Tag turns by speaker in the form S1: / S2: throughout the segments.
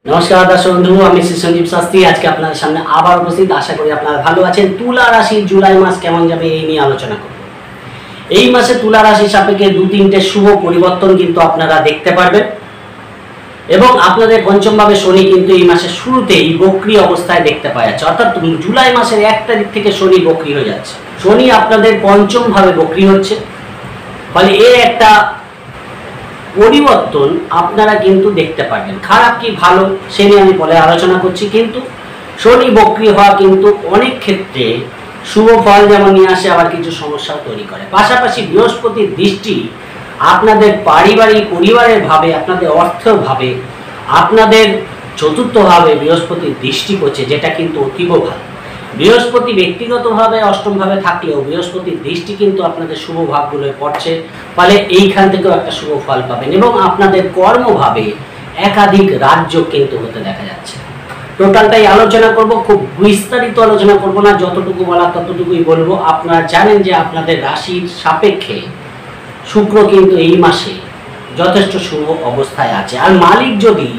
S1: नमस्कार दर्शक बंधु আমি শ্রী সঞ্জীব শাস্ত্রী আজকে আপনাদের সামনে আবার উপস্থিত। আশা করি আপনারা ভালো আছেন। তুলা রাশি জুলাই মাস কেমন যাবে এই নিয়ে আলোচনা করব। এই মাসে তুলা রাশি সাপেক্ষে দু তিনটে শুভ পরিবর্তন কিন্তু আপনারা দেখতে পারবেন এবং আপনাদের পঞ্চম ভাবে শনি কিন্তু এই মাসের শুরুতেই বক্রী অবস্থায় দেখতে পাওয়া যাচ্ছে, অর্থাৎ জুলাই মাসের 1 তারিখ থেকে শনি বক্রী হয়ে যাচ্ছে। শনি আপনাদের পঞ্চম ভাবে বক্রী হচ্ছে, ফলে এই একটা পরিবর্তন আপনারা কিন্তু দেখতে পারবেন। খারাপ কি ভালো সে নিয়ে আমি পরে আলোচনা করছি, কিন্তু শনি বক্রী হওয়া কিন্তু অনেক ক্ষেত্রে শুভ ফল যেমন নিয়ে আসে, আবার কিছু সমস্যাও তৈরি করে। পাশাপাশি বৃহস্পতির দৃষ্টি আপনাদের পারিবারিক পরিবারের ভাবে, আপনাদের অর্থের ভাবে, আপনাদের চতুর্থ ভাবে বৃহস্পতির দৃষ্টি করছে, যেটা কিন্তু অতীব ভালো। বৃহস্পতি ব্যক্তিগতভাবে অষ্টম ভাবে থাকলেও বৃহস্পতির দৃষ্টি কিন্তু আপনাদের শুভ ভাবগুলোয় পড়ছে, ফলে এইখান থেকেও একটা শুভ ফল পাবেন এবং আপনাদের কর্মভাবে একাধিক রাজ্য কিন্তু হতে দেখা যাচ্ছে। টোটালটাই আলোচনা করব, খুব বিস্তারিত আলোচনা করব না, যতটুকু বলা ততটুকুই বলবো। আপনারা জানেন যে আপনাদের রাশির সাপেক্ষে শুক্র কিন্তু এই মাসে যথেষ্ট শুভ অবস্থায় আছে, আর মালিক যদি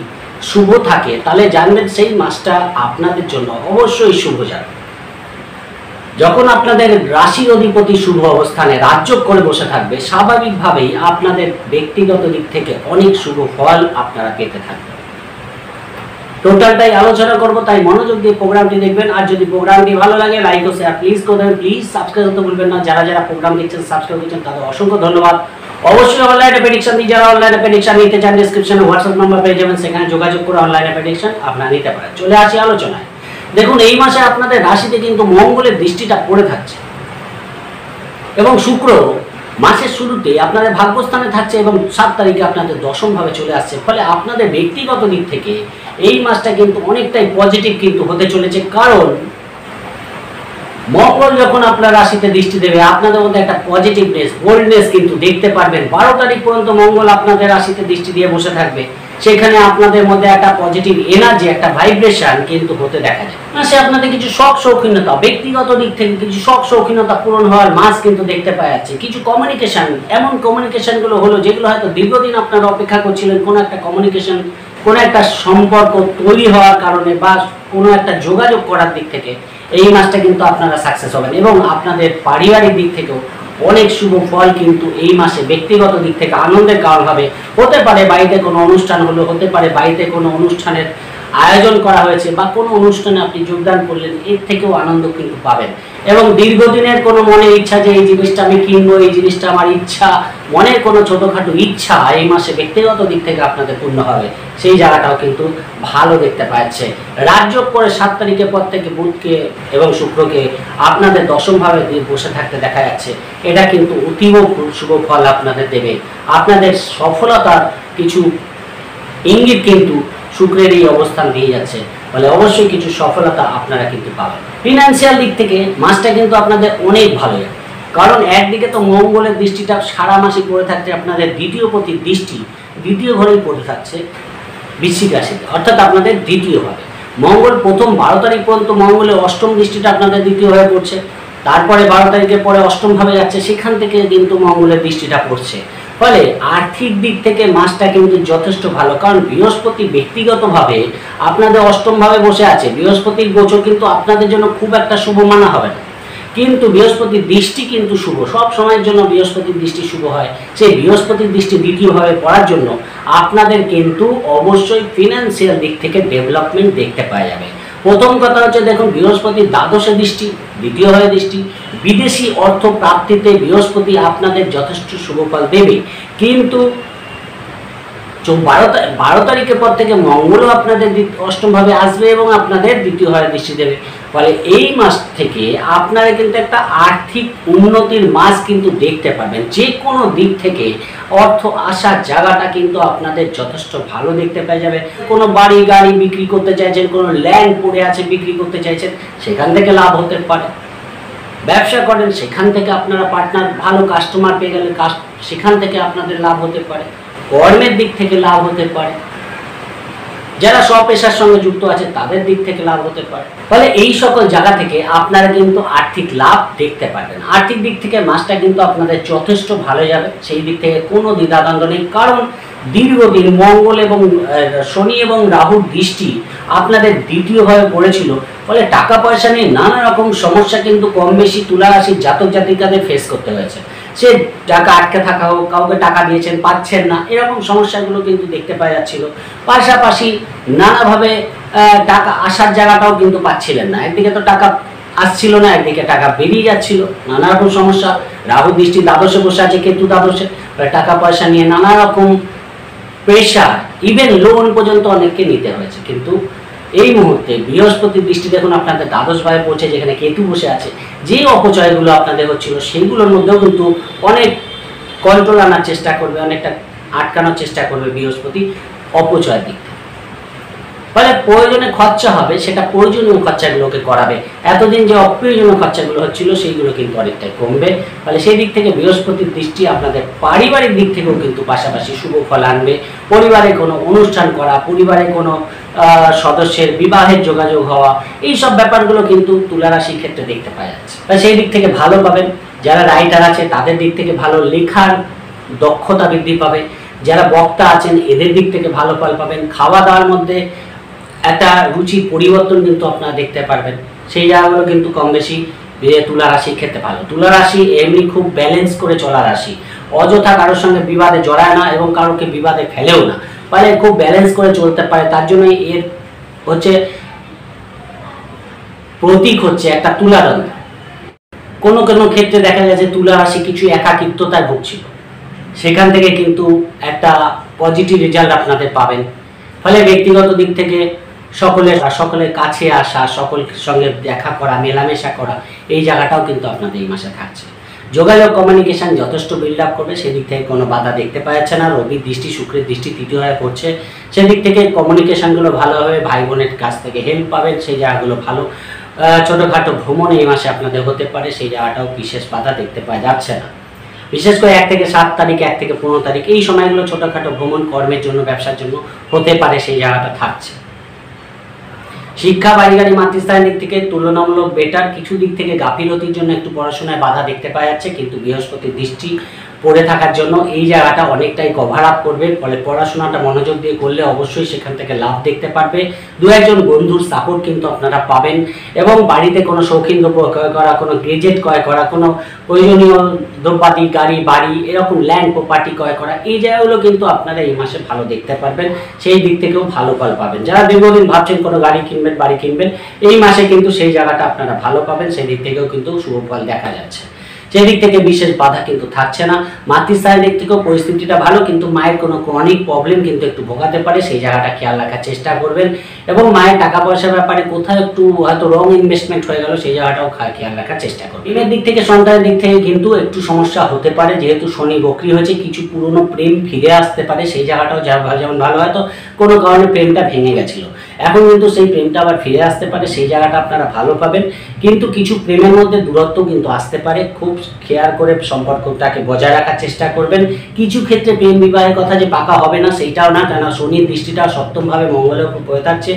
S1: শুভ থাকে তাহলে জানবেন সেই মাসটা আপনাদের জন্য অবশ্যই শুভ যাবে। যখন আপনাদের রাশির অধিপতি শুভ অবস্থানে রাজ্য করে বসে থাকবে, স্বাভাবিকভাবেই আপনাদের ব্যক্তিগত দিক থেকে অনেক শুভ ফল আপনারা পেতে থাকবেন। টোটালটাই আলোচনা করব, তাই মনোযোগ দিয়ে প্রোগ্রামটি দেখবেন। আর যদি প্রোগ্রামটি ভালো লাগে লাইক ও শেয়ার প্লিজ করে দেবেন। প্লিজ সাবস্ক্রাইব করতে ভুলবেন না। যারা যারা প্রোগ্রাম দেখছেন সাবস্ক্রাইব করছেন তাদের অসংখ্য ধন্যবাদ। অবশ্যই অনলাইনে প্রেডিকশন দিই, যারা অনলাইনে প্রেডিকশন নিতে চান ডেসক্রিপশনে হোয়াটসঅ্যাপ নাম্বার পেয়ে যাবেন, সেখানে যোগাযোগ করে অনলাইনে প্রেডিকশন আপনারা নিতে পারেন। চলে আসি আলোচনায়। দেখুন, এই মাসে আপনাদের রাশিতে কিন্তু মঙ্গলের দৃষ্টিটা পড়ে থাকছে এবং শুক্র মাসের শুরুতে আপনাদের ভাগ্যস্থানে থাকছে এবং 7 তারিখে আপনাদের দশম ভাবে চলে আসছে। ফলে আপনাদের ব্যক্তিগত দিক থেকে এই মাসটা কিন্তু অনেকটাই পজিটিভ কিন্তু হতে চলেছে, কারণ মঙ্গল যখন আপনার রাশিতে দৃষ্টি দেবে আপনাদের মধ্যে একটা পজিটিভনেস, বোল্ডনেস কিন্তু দেখতে পারবেন। 12 তারিখ পর্যন্ত মঙ্গল আপনাদের রাশিতে দৃষ্টি দিয়ে বসে থাকবে, সেখানে আপনাদের মধ্যে একটা পজিটিভ এনার্জি, একটা ভাইব্রেশন কিন্তু হতে দেখা যায়। সে আপনাদের কিছু শখ শৌখিনতা, ব্যক্তিগত দিক থেকে কিছু শখ শৌখিনতা পূরণ হওয়ার মাস কিন্তু দেখতে পাওয়া যাচ্ছে। কিছু কমিউনিকেশন, এমন কমিউনিকেশনগুলো হলো যেগুলো হয়তো দীর্ঘদিন আপনারা অপেক্ষা করছিলেন, কোনো একটা কমিউনিকেশন, কোনো একটা সম্পর্ক তৈরি হওয়ার কারণে বা কোনো একটা যোগাযোগ করার দিক থেকে এই মাসটা কিন্তু আপনারা সাকসেস হবেন এবং আপনাদের পারিবারিক দিক থেকেও অনেক শুভ ফল কিন্তু এই মাসে ব্যক্তিগত দিক থেকে আনন্দের কারণ হবে। হতে পারে বাড়িতে কোনো অনুষ্ঠান হলো, হতে পারে বাড়িতে কোনো অনুষ্ঠানের আয়োজন করা হয়েছে বা কোনো অনুষ্ঠানে আপনি যোগদান করলেন, এর থেকেও আনন্দ কিন্তু পাবেন। এবং দীর্ঘদিনের কোনো মনের ইচ্ছা যে এই জিনিসটা আমি কিনবো, এই জিনিসটা আমার ইচ্ছা, মনের কোনো ছোটোখাটো ইচ্ছা এই মাসে ব্যক্তিগত দিক থেকে আপনাদের পূর্ণ হবে, সেই জায়গাটাও কিন্তু ভালো দেখতে পাচ্ছে। রাজযোগ করে 7 তারিখের পর থেকে বুধকে এবং শুক্রকে আপনাদের দশম ভাবে বসে থাকতে দেখা যাচ্ছে। এটা কিন্তু অতীব শুভ ফল আপনাদের দেবে। আপনাদের সফলতার কিছু ইঙ্গিত কিন্তু শুক্রের এই অবস্থান দিয়ে যাচ্ছে, ফলে অবশ্যই কিছু সফলতা আপনারা কিন্তু পাবেন। ফিনান্সিয়াল দিক থেকে মাসটা কিন্তু আপনাদের অনেক ভালো যাবে, কারণ একদিকে তো মঙ্গলের দৃষ্টিটা সারা মাসে পড়ে থাকছে, আপনাদের দ্বিতীয় পতির দৃষ্টি দ্বিতীয় ঘরেই পড়ে থাকছে বৃশ্চিক রাশিতে, অর্থাৎ আপনাদের দ্বিতীয় ভাবে। মঙ্গল প্রথম 12 তারিখ পর্যন্ত মঙ্গলের অষ্টম দৃষ্টিটা আপনাদের দ্বিতীয় ভাবে পড়ছে, তারপরে 12 তারিখের পরে অষ্টম ভাবে যাচ্ছে, সেখান থেকে কিন্তু মঙ্গলের দৃষ্টিটা পড়ছে। ফলে আর্থিক দিক থেকে মাসটা কিন্তু যথেষ্ট ভালো, কারণ বৃহস্পতি ব্যক্তিগতভাবে আপনাদের অষ্টম ভাবে বসে আছে। বৃহস্পতির গোচর কিন্তু আপনাদের জন্য খুব একটা শুভ মানা হবে না, কিন্তু বৃহস্পতির দৃষ্টি কিন্তু শুভ। সব সময়ের জন্য বৃহস্পতির দৃষ্টি শুভ হয়। সেই বৃহস্পতির দৃষ্টি দ্বিতীয়ভাবে পড়ার জন্য আপনাদের কিন্তু অবশ্যই ফিনান্সিয়াল দিক থেকে ডেভেলপমেন্ট দেখতে পাওয়া যাবে। প্রথম কথা হচ্ছে, দেখুন, বৃহস্পতির দ্বাদশে দৃষ্টি, দ্বিতীয়ভাবে দৃষ্টি, বিদেশি অর্থ প্রাপ্তিতে বৃহস্পতি আপনাদের যথেষ্ট শুভ ফল দেবে। কিন্তু 12 তারিখের পর থেকে মঙ্গলও আপনাদের অষ্টম ভাবে আসবে এবং আপনাদের দ্বিতীয়ভাবে দৃষ্টি দেবে। ফলে এই মাস থেকে আপনারা কিন্তু একটা আর্থিক উন্নতির মাস কিন্তু দেখতে পাবেন। যে কোনো দিক থেকে অর্থ আসার জায়গাটা কিন্তু আপনাদের যথেষ্ট ভালো দেখতে পাওয়া যাবে। কোনো বাড়ি গাড়ি বিক্রি করতে চাইছেন, কোনো ল্যান্ড পড়ে আছে বিক্রি করতে চাইছেন, সেখান থেকে লাভ হতে পারে। ব্যবসা করেন, সেখান থেকে আপনারা পার্টনার, ভালো কাস্টমার পেয়ে গেলে সেখান থেকে আপনাদের লাভ হতে পারে। কর্মের দিক থেকে লাভ হতে পারে, যারা স্বপেশার সঙ্গে যুক্ত আছে তাদের দিক থেকে লাভ হতে পারে। ফলে এই সকল জায়গা থেকে আপনারা কিন্তু আর্থিক লাভ দেখতে পারবেন। আর্থিক দিক থেকে মাসটা কিন্তু আপনাদের যথেষ্ট ভালো যাবে, সেই দিক থেকে কোনো দ্বিধাদ্বন্দ্ব নেই। কারণ দীর্ঘদিন মঙ্গল এবং শনি এবং রাহুর দৃষ্টি আপনাদের দ্বিতীয়ভাবে পড়েছিল, ফলে টাকা পয়সা নিয়ে নানা রকম সমস্যা কিন্তু কম বেশি তুলা রাশির জাতক জাতিকাদের ফেস করতে হয়েছে। সে টাকা আটকে থাকা হোক, কাউকে টাকা দিয়েছেন পাচ্ছেন না, এরকম সমস্যাগুলো কিন্তু দেখতে পাওয়া যাচ্ছিল। পাশাপাশি নানাভাবে টাকা আসার জায়গাটাও কিন্তু পাচ্ছিলেন না। একদিকে তো টাকা আসছিল না, একদিকে টাকা বেরিয়ে যাচ্ছিল, নানা রকম সমস্যা। রাহু দৃষ্টি দ্বাদশে বসে আছে, কেতু দ্বাদশে, টাকা পয়সা নিয়ে নানা রকম প্রেশার, ইভেন লোন পর্যন্ত অনেককে নিতে হয়েছে। কিন্তু এই মুহূর্তে বৃহস্পতির দৃষ্টি দেখুন আপনাদের দ্বাদশ ভাবে পৌঁছে, যেখানে কেতু বসে আছে, যে অপচয়গুলো আপনাদের হচ্ছিল সেগুলোর মধ্যেও কিন্তু অনেক কন্ট্রোল আনার চেষ্টা করবে, অনেকটা আটকানোর চেষ্টা করবে বৃহস্পতি অপচয়ের দিক থেকে। ফলে প্রয়োজনে খরচা হবে, সেটা প্রয়োজনীয় খরচাগুলোকে করাবে। এতদিন যে অপ্রয়োজনীয় খরচাগুলো হচ্ছিল সেইগুলো কিন্তু অনেকটাই কমবে। ফলে সেই দিক থেকে বৃহস্পতির দৃষ্টি আপনাদের পারিবারিক দিক থেকেও কিন্তু পাশাপাশি শুভ ফল আনবে। পরিবারে কোনো অনুষ্ঠান করা, পরিবারে কোনো সদস্যের বিবাহের যোগাযোগ হওয়া, এই সব ব্যাপারগুলো কিন্তু তুলা রাশির ক্ষেত্রে দেখতে পাওয়া যাচ্ছে। তাই সেই দিক থেকে ভালো পাবেন। যারা রাইটার আছে তাদের দিক থেকে ভালো, লেখার দক্ষতা বৃদ্ধি পাবে। যারা বক্তা আছেন এদের দিক থেকে ভালো ফল পাবেন। খাওয়া দাওয়ার মধ্যে একটা রুচির পরিবর্তন কিন্তু আপনারা দেখতে পারবেন। সেই জায়গাগুলো কিন্তু কম বেশি তুলা রাশির ক্ষেত্রে ভালো। তুলা রাশি এমনি খুব ব্যালেন্স করে চলা রাশি, অযথা কারোর সঙ্গে বিবাদে জড়ায় না এবং কারোকে বিবাদে ফেলেও না, ফলে খুব ব্যালেন্স করে চলতে পারে। তার জন্য এর হচ্ছে প্রতীক হচ্ছে একটা তুলাদণ্ড। কোনো কোনো ক্ষেত্রে দেখা গেছে তুলা রাশি কিছু একাকিত্বতায় ভুগছিল, সেখান থেকে কিন্তু একটা পজিটিভ রেজাল্ট আপনাদের পাবেন। ফলে ব্যক্তিগত দিক থেকে সকলের কাছে আসা, সকলের সঙ্গে দেখা করা, মেলামেশা করা, এই জায়গাটাও কিন্তু আপনাদের এই মাসে থাকছে। যোগাযোগ কমিউনিকেশন যথেষ্ট বিল্ড আপ করবে, সেদিক থেকে কোনো বাধা দেখতে পাওয়া যাচ্ছে না। রবির দৃষ্টি শুক্রের দৃষ্টি তৃতীয় হয়ে পড়ছে, সেদিক থেকে কমিউনিকেশনগুলো ভালো হবে, ভাই বোনের কাছ থেকে হেল্প পাবেন, সেই জায়গাগুলো ভালো। ছোটোখাটো ভ্রমণ এই মাসে আপনাদের হতে পারে, সেই জায়গাটাও বিশেষ বাধা দেখতে পাওয়া যাচ্ছে না। বিশেষ করে 1 থেকে 7 তারিখ, 1 থেকে 15 তারিখ, এই সময়গুলো ছোটোখাটো ভ্রমণ কর্মের জন্য, ব্যবসার জন্য হতে পারে, সেই জায়গাটা থাকছে। শিক্ষা, বাড়ি গাড়ি, মাতৃস্থানের দিক থেকে তুলনামূলক বেটার। কিছু দিক থেকে গাফিলতির জন্য একটু পড়াশোনায় বাধা দেখতে পাওয়া যাচ্ছে, কিন্তু বৃহস্পতির দৃষ্টি পড়ে থাকার জন্য এই জায়গাটা অনেকটাই কভার আপ করবে। ফলে পড়াশোনাটা মনোযোগ দিয়ে করলে অবশ্যই সেখান থেকে লাভ দেখতে পারবে। 2-1 বন্ধুর সাপোর্ট কিন্তু আপনারা পাবেন। এবং বাড়িতে কোনো শৌখিন দ্রব্য ক্রয় করা, কোনো গেজেট ক্রয় করা, কোনো প্রয়োজনীয় দ্রব্যাদি, গাড়ি বাড়ি, এরকম ল্যান্ড প্রপার্টি ক্রয় করা, এই জায়গাগুলো কিন্তু আপনারা এই মাসে ভালো দেখতে পারবেন। সেই দিক থেকেও ভালো ফল পাবেন। যারা দীর্ঘদিন ভাবছেন কোনো গাড়ি কিনবেন, বাড়ি কিনবেন, এই মাসে কিন্তু সেই জায়গাটা আপনারা ভালো পাবেন। সেই দিক থেকেও কিন্তু শুভ ফল দেখা যাচ্ছে। সেই দিক থেকে বিশেষ বাধা কিন্তু থাকছে না। মাতৃস্থানের দিক থেকেও পরিস্থিতিটা ভালো, কিন্তু মায়ের কোনো ক্রনিক প্রবলেম কিন্তু একটু ভোগাতে পারে, সেই জায়গাটা খেয়াল রাখার চেষ্টা করবেন। এবং মায়ের টাকা পয়সার ব্যাপারে কোথাও একটু হয়তো রং ইনভেস্টমেন্ট হয়ে গেল, সেই জায়গাটাও খেয়াল রাখার চেষ্টা করবেন। প্রেমের দিক থেকে, সন্তানের দিক থেকে কিন্তু একটু সমস্যা হতে পারে, যেহেতু শনি বক্রী হয়েছে, কিছু পুরনো প্রেম ফিরে আসতে পারে, সেই জায়গাটাও যেমন ভালো, হয়তো কোনো কারণে প্রেমটা ভেঙে গেছিল, এখন কিন্তু সেই প্রেমটা আবার ফিরে আসতে পারে, সেই জায়গাটা আপনারা ভালো পাবেন। কিন্তু কিছু প্রেমের মধ্যে দূরত্ব কিন্তু আসতে পারে, খুব খেয়াল করে সম্পর্কটাকে বজায় রাখার চেষ্টা করবেন। কিছু ক্ষেত্রে প্রেম বিবাহের কথা যে পাকা হবে না সেইটাও না, কেন শনির দৃষ্টিটা সপ্তমভাবে মঙ্গলের উপর পড়ে থাকছে।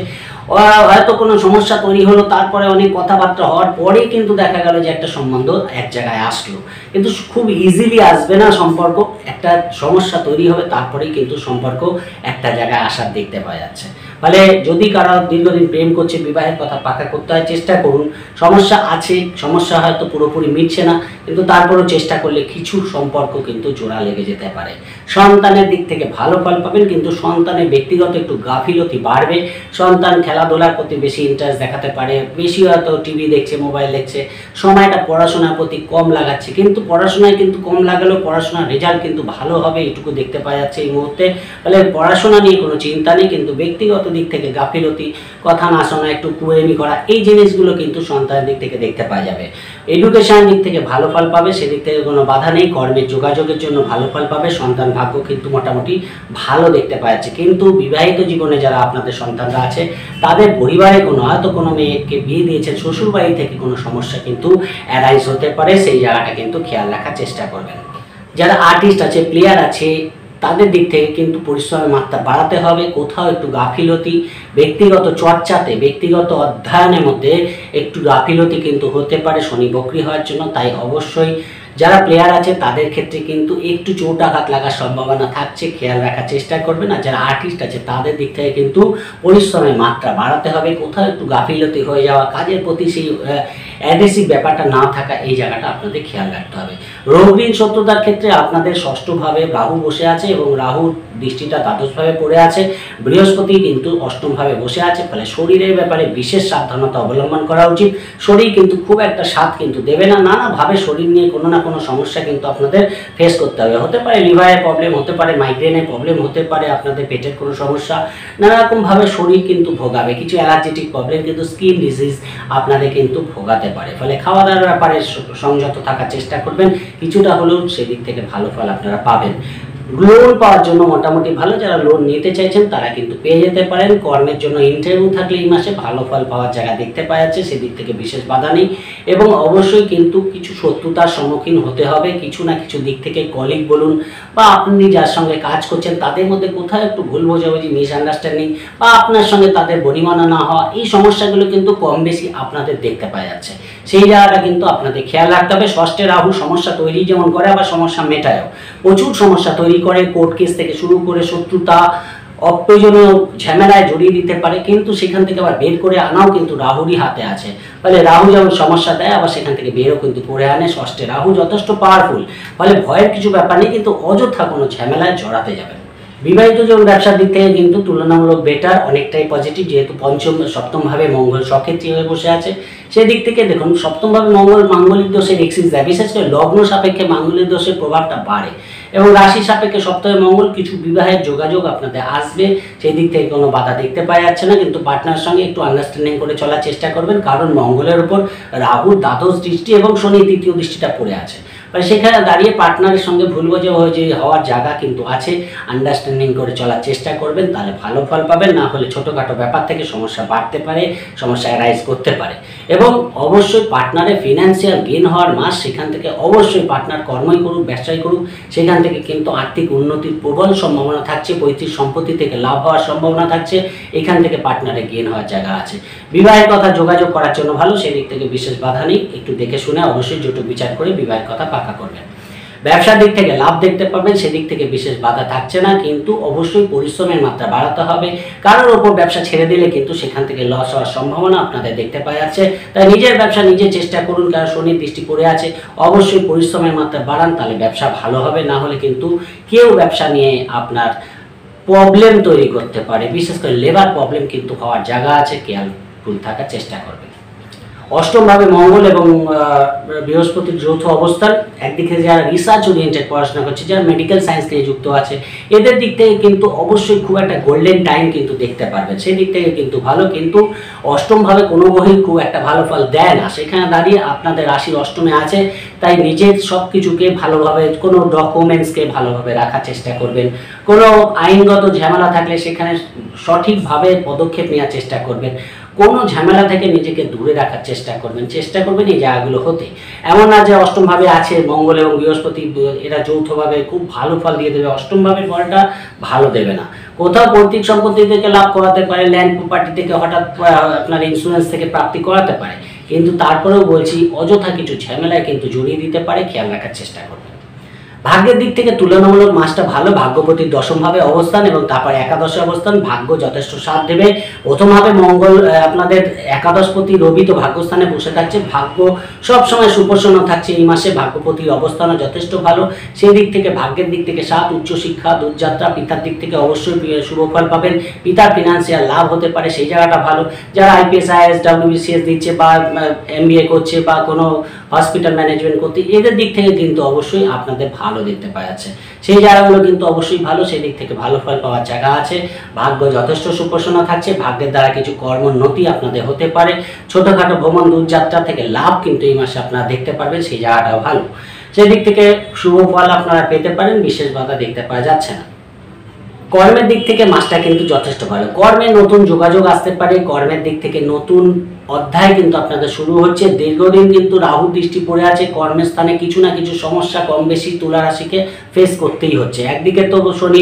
S1: হয়তো কোনো সমস্যা তৈরি হলো, তারপরে অনেক কথাবার্তা হওয়ার পরে কিন্তু দেখা গেল যে একটা সম্বন্ধ এক জায়গায় আসলো, কিন্তু খুব ইজিলি আসবে না সম্পর্ক। একটা সমস্যা তৈরি হবে, তারপরেই কিন্তু সম্পর্ক একটা জায়গায় আসার দেখতে পাওয়া যাচ্ছে। ফলে যদি কারো দীর্ঘদিন প্রেম করছে, বিবাহের কথা পাকা করতে হয়, চেষ্টা করুন। সমস্যা আছে, সমস্যা হয়তো পুরোপুরি মিটছে না, কিন্তু তারপরেও চেষ্টা করলে কিছু সম্পর্ক কিন্তু জোড়া লেগে যেতে পারে। সন্তানের দিক থেকে ভালো ফল পাবেন, কিন্তু সন্তানের ব্যক্তিগত একটু গাফিলতি বাড়বে। সন্তান খেলাধুলার প্রতি বেশি ইন্টারেস্ট দেখাতে পারে, বেশি হয়তো টিভি দেখছে, মোবাইল দেখছে, সময়টা পড়াশোনার প্রতি কম লাগাচ্ছে। কিন্তু পড়াশোনায় কিন্তু কম লাগালেও পড়াশোনার রেজাল্ট কিন্তু ভালো হবে, এটুকু দেখতে পাওয়া যাচ্ছে এই মুহূর্তে। ফলে পড়াশোনা নিয়ে কোনো চিন্তা নেই, কিন্তু ব্যক্তিগত দিক থেকে গাফিলতি, কথা না শোনা, একটু কুয়েমি করা, এই জিনিসগুলো কিন্তু সন্তানের দিক থেকে দেখতে পাওয়া যাবে। এডুকেশনের দিক থেকে ভালো ফল পাবে, সেদিক থেকে কোনো বাধা নেই। কর্মের যোগাযোগের জন্য ভালো ফল পাবে। সন্তান ভাগ্য কিন্তু মোটামুটি ভালো দেখতে পাওয়া যাচ্ছে। কিন্তু বিবাহিত জীবনে যারা আপনাদের সন্তানরা আছে, তাদের পরিবারে হয়তো কোনো মেয়েকে বিয়ে দিয়েছেন, শ্বশুর বাড়ি থেকে কোনো সমস্যা কিন্তু অ্যারাইজ হতে পারে, সেই জায়গাটা কিন্তু খেয়াল রাখার চেষ্টা করবেন। যারা আর্টিস্ট আছে, প্লেয়ার আছে, তাদের দিক থেকে কিন্তু পরিশ্রমের মাত্রা বাড়াতে হবে। কোথাও একটু গাফিলতি, ব্যক্তিগত চর্চাতে, ব্যক্তিগত অধ্যয়নের মধ্যে একটু গাফিলতি কিন্তু হতে পারে শনি বক্রী হওয়ার জন্য। তাই অবশ্যই যারা প্লেয়ার আছে তাদের ক্ষেত্রে কিন্তু একটু চোট আঘাত লাগার সম্ভাবনা থাকছে, খেয়াল রাখার চেষ্টা করবেন। আর যারা আর্টিস্ট আছে তাদের দিক থেকে কিন্তু পরিশ্রমের মাত্রা বাড়াতে হবে, কোথাও একটু গাফিলতি হয়ে যাওয়া, কাজের প্রতি সেই অ্যাগ্রেসিভ ব্যাপারটা না থাকা, এই জায়গাটা আপনাদের খেয়াল রাখতে হবে। রোগঋণ শত্রুতার ক্ষেত্রে আপনাদের ষষ্ঠভাবে রাহু বসে আছে এবং রাহুর দৃষ্টিটা দ্বাদশভাবে পড়ে আছে, বৃহস্পতি কিন্তু অষ্টমভাবে বসে আছে, ফলে শরীরের ব্যাপারে বিশেষ সাবধানতা অবলম্বন করা উচিত। শরীর কিন্তু খুব একটা সাথ কিন্তু দেবে না, নানাভাবে শরীর নিয়ে কোনো না কোনো সমস্যা কিন্তু আপনাদের ফেস করতে হবে। হতে পারে লিভারের প্রবলেম, হতে পারে মাইগ্রেনের প্রবলেম, হতে পারে আপনাদের পেটের কোনো সমস্যা, নানা রকমভাবে শরীর কিন্তু ভোগাবে। কিছু অ্যালার্জেটিক প্রবলেম কিন্তু স্কিন ডিজিজ আপনাদের কিন্তু ভোগাতে পারে, ফলে খাওয়া দাওয়ার ব্যাপারে সংযত থাকার চেষ্টা করবেন, কিছুটা হলেও সেদিক থেকে ভালো ফল আপনারা পাবেন। লোন পাওয়ার জন্য মোটামুটি ভালো, যারা লোন নিতে চাইছেন তারা কিন্তু পেয়ে যেতে পারেন। কর্মের জন্য ইন্টারভিউ থাকলে এই মাসে ভালো ফল পাওয়ার জায়গা দেখতে পাওয়া যাচ্ছে, সেদিক থেকে বিশেষ বাধা নেই। এবং অবশ্যই কিন্তু কিছু শত্রুতার সম্মুখীন হতে হবে, কিছু না কিছু দিক থেকে কলিগ বলুন বা আপনি যার সঙ্গে কাজ করছেন তাদের মধ্যে কোথাও একটু ভুল বোঝাবুঝি, মিসআন্ডারস্ট্যান্ডিং বা আপনার সঙ্গে তাদের বনিমানা না হওয়া, এই সমস্যাগুলো কিন্তু কম বেশি আপনাদের দেখতে পাওয়া যাচ্ছে। সেই জায়গাটা কিন্তু আপনাদের খেয়াল রাখতে হবে। ষষ্ঠে রাহু সমস্যা তৈরি যেমন করে আবার সমস্যা মেটায়ও, প্রচুর সমস্যা তৈরি করে, কোর্ট কেস থেকে শুরু করে শত্রুতা, অপ্রয়োজনীয় ঝামেলায় জড়িয়ে দিতে পারে, কিন্তু সেখান থেকে আবার বের করে আনাও কিন্তু রাহুরই হাতে আছে। ফলে রাহু যেমন সমস্যা দেয় আবার সেখান থেকে বেরও কিন্তু করে আনে। ষষ্ঠে রাহু যথেষ্ট পাওয়ারফুল, ফলে ভয়ের কিছু ব্যাপার নেই, কিন্তু অযথা কোনো ঝামেলায় জড়াতে যাবেন। বিবাহিত যেমন ব্যবসার দিক থেকে কিন্তু তুলনামূলক বেটার, অনেকটাই পজিটিভ, যেহেতু সপ্তমভাবে মঙ্গল সক্ষেত্রী হয়ে বসে আছে। সেদিক থেকে দেখুন সপ্তমভাবে মঙ্গল মাঙ্গলিক দোষের এক্সিস দেয়, বিশেষ করে লগ্ন সাপেক্ষে মাঙ্গলিক দোষের প্রভাবটা বাড়ে এবং রাশি সাপেক্ষে সপ্তমে মঙ্গল কিছু বিবাহের যোগাযোগ আপনাদের আসবে, সেই দিক থেকে কোনো বাধা দেখতে পাওয়া যাচ্ছে না। কিন্তু পার্টনার সঙ্গে একটু আন্ডারস্ট্যান্ডিং করে চলার চেষ্টা করবেন, কারণ মঙ্গলের উপর রাহুর দ্বাদশ দৃষ্টি এবং শনি তৃতীয় দৃষ্টিটা পড়ে আছে। সেখানে দাঁড়িয়ে পার্টনারের সঙ্গে ভুল বোঝাবুঝি হওয়ার জায়গা কিন্তু আছে, আন্ডারস্ট্যান্ডিং করে চলার চেষ্টা করবেন, তাহলে ভালো ফল পাবেন। না হলে ছোটোখাটো ব্যাপার থেকে সমস্যা বাড়তে পারে, সমস্যা অ্যারাইজ করতে পারে। এবং অবশ্যই পার্টনারের ফিনান্সিয়াল গেইন হওয়ার মাস, সেখান থেকে অবশ্যই পার্টনার কর্মই করুক ব্যবসায় করুক, সেখান থেকে কিন্তু আর্থিক উন্নতির প্রবল সম্ভাবনা থাকছে, পৈতৃক সম্পত্তি থেকে লাভ হওয়ার সম্ভাবনা থাকছে, এখান থেকে পার্টনারের গেইন হওয়ার জায়গা আছে। বিবাহের কথা যোগাযোগ করার জন্য ভালো, সেদিক থেকে বিশেষ বাধা নেই, একটু দেখে শুনে অবশ্যই জটুক বিচার করে বিবাহের কথা পাকা করবেন। ব্যবসার দিক থেকে লাভ দেখতে পাবেন, সেদিক থেকে বিশেষ বাধা থাকছে না, কিন্তু অবশ্যই পরিশ্রমের মাত্রা বাড়াতে হবে। কারোর ওপর ব্যবসা ছেড়ে দিলে কিন্তু সেখান থেকে লস হওয়ার সম্ভাবনা আপনাদের দেখতে পাওয়া যাচ্ছে। তাই নিজের ব্যবসা নিজে চেষ্টা করুন, কারণ শনির দৃষ্টি পড়ে আছে, অবশ্যই পরিশ্রমের মাত্রা বাড়ান, তাহলে ব্যবসা ভালো হবে। না হলে কিন্তু কেউ ব্যবসা নিয়ে আপনার প্রবলেম তৈরি করতে পারে, বিশেষ করে লেবার প্রবলেম কিন্তু হওয়ার জায়গা আছে, কেয়ারফুল থাকার চেষ্টা করবেন। অষ্টমভাবে মঙ্গল এবং বৃহস্পতির যৌথ অবস্থান, একদিকে যারা রিসার্চ ওরিয়েন্টেড পড়াশোনা করছে, যারা মেডিকেল সায়েন্স নিয়ে যুক্ত আছে, এদের দিক থেকে কিন্তু অবশ্যই খুব একটা গোল্ডেন টাইম কিন্তু দেখতে পারবেন, সেই দিক থেকে কিন্তু ভালো। কিন্তু অষ্টমভাবে কোনো গ্রহই খুব একটা ভালো ফল দেয় না, সেখানে দাঁড়িয়ে আপনাদের রাশির অষ্টমে আছে, তাই নিজের সব কিছুকে ভালোভাবে, কোনো ডকুমেন্টসকে ভালোভাবে রাখার চেষ্টা করবেন, কোনো আইনগত ঝামেলা থাকলে সেখানে সঠিকভাবে পদক্ষেপ নেওয়ার চেষ্টা করবেন, কোনো ঝামেলা থেকে নিজেকে দূরে রাখার চেষ্টা করবেন এই জায়গাগুলো হতে। এমন না যে অষ্টমভাবে আছে মঙ্গল এবং বৃহস্পতি, এরা যৌথভাবে খুব ভালো ফল দিয়ে দেবে, অষ্টমভাবের ফলটা ভালো দেবে না। কোথাও পৈতৃক সম্পত্তি থেকে লাভ করাতে পারে, ল্যান্ড প্রপার্টি থেকে হঠাৎ আপনার ইন্স্যুরেন্স থেকে প্রাপ্তি করাতে পারে, কিন্তু তারপরেও বলছি অযথা কিছু ঝামেলায় কিন্তু জড়িয়ে দিতে পারে, খেয়াল রাখার চেষ্টা করবেন। ভাগ্যের দিক থেকে তুলনামূলক মাসটা ভালো, ভাগ্যপতির দশমভাবে অবস্থান এবং তারপর একাদশে অবস্থান, ভাগ্য যথেষ্ট সাথ দেবে। প্রথমভাবে মঙ্গল আপনাদের একাদশপতি রবি তো ভাগ্যস্থানে বসে থাকছে, ভাগ্য সবসময় সুপ্রসন্ন থাকছে এই মাসে, ভাগ্যপতির অবস্থানও যথেষ্ট ভালো, সেই দিক থেকে ভাগ্যের দিক থেকে সাথ, উচ্চশিক্ষা, দূরযাত্রা, পিতার দিক থেকে অবশ্যই শুভ ফল পাবেন, পিতার ফিনান্সিয়াল লাভ হতে পারে, সেই জায়গাটা ভালো। যারা আইপিএস আইএস WBCS দিচ্ছে বা MBA করছে বা কোনো হসপিটাল ম্যানেজমেন্ট করতে, এদের দিক থেকে কিন্তু অবশ্যই আপনাদের ভালো দেখতে পাওয়া যাচ্ছে, সেই জায়গাগুলো কিন্তু অবশ্যই ভালো, সেই দিক থেকে ভালো ফল পাওয়ার জায়গা আছে। ভাগ্য যথেষ্ট সুপ্রসন্ন থাকছে, ভাগ্যের দ্বারা কিছু কর্মোন্নতি আপনাদের হতে পারে, ছোটখাটো ভ্রমণ দূরযাত্রা থেকে লাভ কিন্তু এই মাসে আপনারা দেখতে পারবেন, সেই জায়গাটাও ভালো, সেই দিক থেকে শুভ ফল আপনারা পেতে পারেন, বিশেষ বাধা দেখতে পাওয়া যাচ্ছে না। কর্মের দিক থেকে মাসটা কিন্তু যথেষ্ট ভালো, কর্মে নতুন যোগাযোগ আসতে পারে, কর্মের দিক থেকে নতুন অধ্যায় কিন্তু আপনাদের শুরু হচ্ছে। দীর্ঘদিন কিন্তু রাহু দৃষ্টি পড়ে আছে, কর্মের স্থানে কিছু না কিছু সমস্যা কম বেশি তুলা রাশিকে ফেস করতেই হচ্ছে। একদিকে তো শনি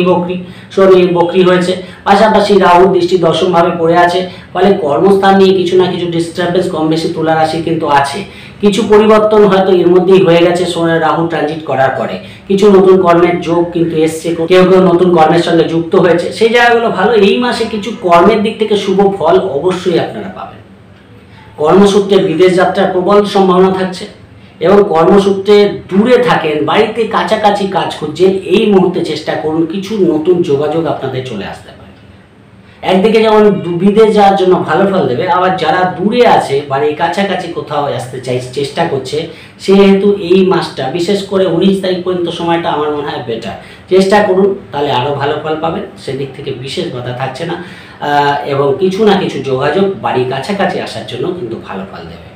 S1: বকরি হয়েছে, পাশাপাশি রাহু দৃষ্টি দশমভাবে পড়ে আছে, ফলে কর্মস্থান নিয়ে কিছু না কিছু ডিস্টারবেন্স কম বেশি তুলা রাশি কিন্তু আছে। কিছু পরিবর্তন হয়তো এর মধ্যেই হয়ে গেছে রাহু ট্রানজিট করার পরে। কিছু নতুন কর্মের যোগ কিন্তু এসছে, কেউ কেউ নতুন কর্মের সঙ্গে যুক্ত হয়েছে, সেই জায়গাগুলো ভালো। এই মাসে কিছু কর্মের দিক থেকে শুভ ফল অবশ্যই আপনারা পাবেন। কর্মসূত্রে বিদেশ যাত্রার প্রবল সম্ভাবনা থাকছে, এবং কর্মসূত্রে দূরে থাকেন, বাড়িতে কাছাকাছি কাজ করছেন, এই মুহূর্তে চেষ্টা করুন কিছু নতুন যোগাযোগ আপনাদের চলে আসতে পারে। একদিকে যেমন বিদেশ যাওয়ার জন্য ভালো ফল দেবে, আবার যারা দূরে আছে বাড়ির কাছাকাছি কোথাও আসতে চেষ্টা করছে, সেহেতু এই মাসটা বিশেষ করে 19 তারিখ পর্যন্ত সময়টা আমার মনে হয় বেটার। চেষ্টা করুন, তাহলে আরও ভালো ফল পাবেন, সেদিক থেকে বিশেষ বাধা থাকছে না, এবং কিছু না কিছু যোগাযোগ বাড়ির কাছাকাছি আসার জন্য কিন্তু ভালো ফল দেবে।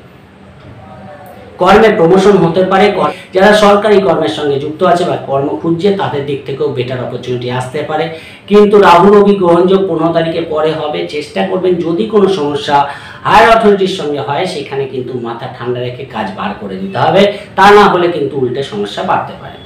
S1: কর্মে প্রমোশন হতে পারে, যারা সরকারি কর্মের সঙ্গে যুক্ত আছে বা কর্ম খুঁজছে তাদের দিক থেকেও বেটার অপরচুনিটি আসতে পারে। কিন্তু রাহু রবি গ্রহণযোগ 15 তারিখের পরে হবে। চেষ্টা করবেন যদি কোনো সমস্যা হায়ার অথরিটির সঙ্গে হয়, সেখানে কিন্তু মাথা ঠান্ডা রেখে কাজ বার করে দিতে হবে, তা না হলে কিন্তু উল্টে সমস্যা বাড়তে পারে।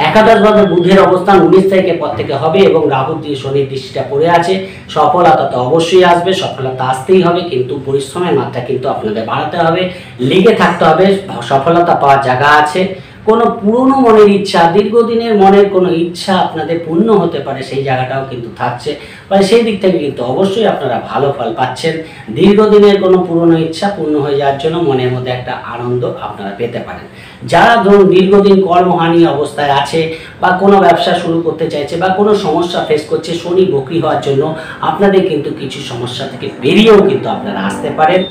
S1: একাদশভাবে বুধের অবস্থান 19 তারিখের পর থেকে হবে, এবং রাহু দিয়ে শনির দৃষ্টিটা পড়ে আছে। সফলতা তো অবশ্যই আসবে, সফলতা আসতেই হবে, কিন্তু পরিশ্রমের মাত্রা কিন্তু আপনাদের বাড়াতে হবে, লেগে থাকতে হবে। সফলতা পাওয়ার জায়গা আছে। কোনো পুরনো মনের ইচ্ছা, দীর্ঘদিনের মনের কোনো ইচ্ছা আপনাদের পূর্ণ হতে পারে, সেই জায়গাটাও কিন্তু থাকছে, মানে সেই দিক থেকে কিন্তু অবশ্যই আপনারা ভালো ফল পাচ্ছেন। দীর্ঘদিনের কোনো পুরনো ইচ্ছা পূর্ণ হয়ে যাওয়ার জন্য মনের মধ্যে একটা আনন্দ আপনারা পেতে পারেন। যারা ধরুন দীর্ঘদিন কর্মহানি অবস্থায় আছে, বা কোনো ব্যবসা শুরু করতে চাইছে, বা কোনো সমস্যা ফেস করছে, শনি বকরি হওয়ার জন্য আপনাদের কিন্তু কিছু সমস্যা থেকে বেরিয়েও কিন্তু আপনারা আসতে পারেন।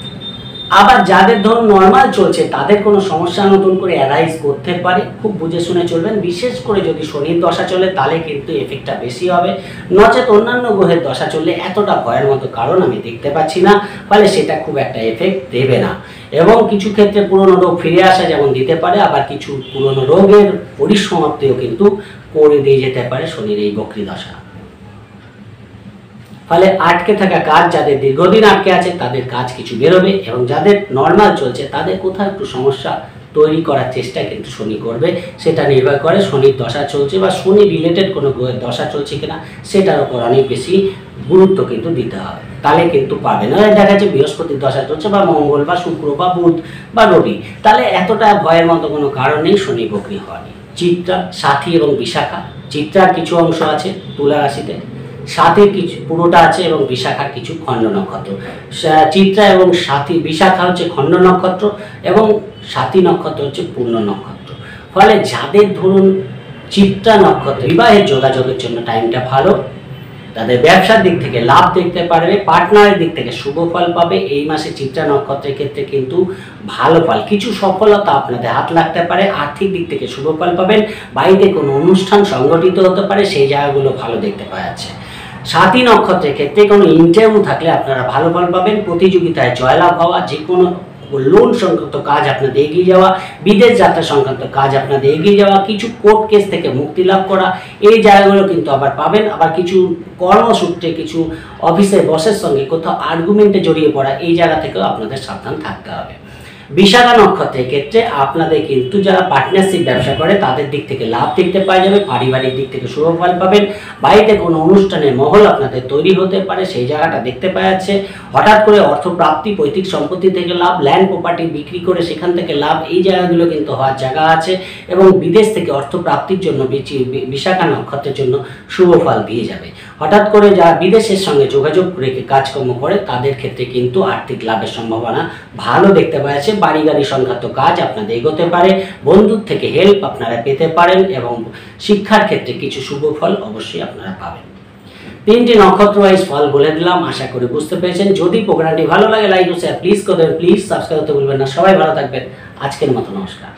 S1: আবার যাদের ধরুন নর্মাল চলছে, তাদের কোনো সমস্যা নতুন করে অ্যারাইজ করতে পারে, খুব বুঝে শুনে চলবেন। বিশেষ করে যদি শনির দশা চলে, তাহলে কিন্তু এফেক্টটা বেশি হবে, নচেত অন্যান্য গ্রহের দশা চললে এতটা ভয়ের মতো কারণ আমি দেখতে পাচ্ছি না, ফলে সেটা খুব একটা এফেক্ট দেবে না। এবং কিছু ক্ষেত্রে পুরনো রোগ ফিরে আসা যেমন দিতে পারে, আবার কিছু পুরনো রোগের পরিসমাপ্তিও কিন্তু করে দিয়ে যেতে পারে শনির এই বক্রী দশা। ফলে আটকে থাকা কাজ, যাদের দীর্ঘদিন আটকে আছে তাদের কাজ কিছু বেরোবে, এবং যাদের নর্মাল চলছে তাদের কোথাও একটু সমস্যা তৈরি করার চেষ্টা কিন্তু শনি করবে। সেটা নির্ভর করে শনির দশা চলছে বা শনি রিলেটেড কোনো গ্রহের দশা চলছে কিনা, সেটার উপর অনেক বেশি গুরুত্ব কিন্তু দিতে হবে, তাহলে কিন্তু পাবে না। দেখা যাচ্ছে বৃহস্পতির দশা চলছে, বা মঙ্গল বা শুক্র বা বুধ বা রবি, তাহলে এতটা ভয়ের মতো কোনো কারণ নেই শনি বকরি হওয়া নিয়ে। চিত্রা, সাথী এবং বিশাখা। চিত্রার কিছু অংশ আছে তুলা রাশিতে, সাথীর কিছু পুরোটা আছে, এবং বিশাখার কিছু খণ্ড নক্ষত্র। চিত্রা এবং সাথী, বিশাখা হচ্ছে খণ্ড নক্ষত্র, এবং সাথী নক্ষত্র হচ্ছে পূর্ণ নক্ষত্র। ফলে যাদের ধরুন চিত্রা নক্ষত্র, বিবাহের যোগাযোগের জন্য টাইমটা ভালো, তাদের ব্যবসার দিক থেকে লাভ দেখতে পারবে, পার্টনারের দিক থেকে শুভ ফল পাবে। এই মাসে চিত্রা নক্ষত্রের ক্ষেত্রে কিন্তু ভালো ফল, কিছু সফলতা আপনাদের হাত লাগতে পারে, আর্থিক দিক থেকে শুভ ফল পাবেন, বাড়িতে কোনো অনুষ্ঠান সংগঠিত হতে পারে, সেই জায়গাগুলো ভালো দেখতে পাওয়া যাচ্ছে। সাথী নক্ষত্রের ক্ষেত্রে কোনো ইন্টারভিউ থাকলে আপনারা ভালো ফল পাবেন, প্রতিযোগিতায় জয়লাভ হওয়া, যে কোনো লোন সংক্রান্ত কাজ আপনাদের এগিয়ে যাওয়া, বিদেশ যাত্রা সংক্রান্ত কাজ আপনাদের এগিয়ে যাওয়া, কিছু কোর্ট কেস থেকে মুক্তি লাভ করা, এই জায়গাগুলো কিন্তু আবার পাবেন। আবার কিছু কর্মসূত্রে, কিছু অফিসের বসের সঙ্গে কোথাও আর্গুমেন্টে জড়িয়ে পড়া, এই জায়গা থেকেও আপনাদের সাবধান থাকতে হবে। বিশাখা নক্ষত্রের ক্ষেত্রে আপনাদের কিন্তু যারা পার্টনারশিপ ব্যবসা করে তাদের দিক থেকে লাভ দেখতে পাওয়া যাবে, পারিবারিক দিক থেকে শুভ ফল পাবেন, বাড়িতে কোনো অনুষ্ঠানের মহল আপনাদের তৈরি হতে পারে, সেই জায়গাটা দেখতে পাওয়া যাচ্ছে। হঠাৎ করে অর্থপ্রাপ্তি, পৈতৃক সম্পত্তি থেকে লাভ, ল্যান্ড প্রপার্টি বিক্রি করে সেখান থেকে লাভ, এই জায়গাগুলো কিন্তু হওয়ার জায়গা আছে। এবং বিদেশ থেকে অর্থপ্রাপ্তির জন্য বিশাখা নক্ষত্রের জন্য শুভ ফল দিয়ে যাবে। হঠাৎ করে যারা বিদেশের সঙ্গে যোগাযোগ রেখে কাজকর্ম করে তাদের ক্ষেত্রে কিন্তু আর্থিক লাভের সম্ভাবনা ভালো দেখতে পাওয়া যাচ্ছে। বাড়ি গাড়ি সংক্রান্ত কাজ আপনাদের এগোতে পারে, বন্ধুর থেকে হেল্প আপনারা পেতে পারেন, এবং শিক্ষার ক্ষেত্রে কিছু শুভ ফল অবশ্যই আপনারা পাবেন। 3টি নক্ষত্র ওয়াইজ ফল বলে দিলাম, আশা করি বুঝতে পেরেছেন। যদি প্রোগ্রামটি ভালো লাগে লাইক ও শেয়ার প্লিজ করবেন, প্লিজ সাবস্ক্রাইব করতে ভুলবেন না। সবাই ভালো থাকবেন, আজকের মতো নমস্কার।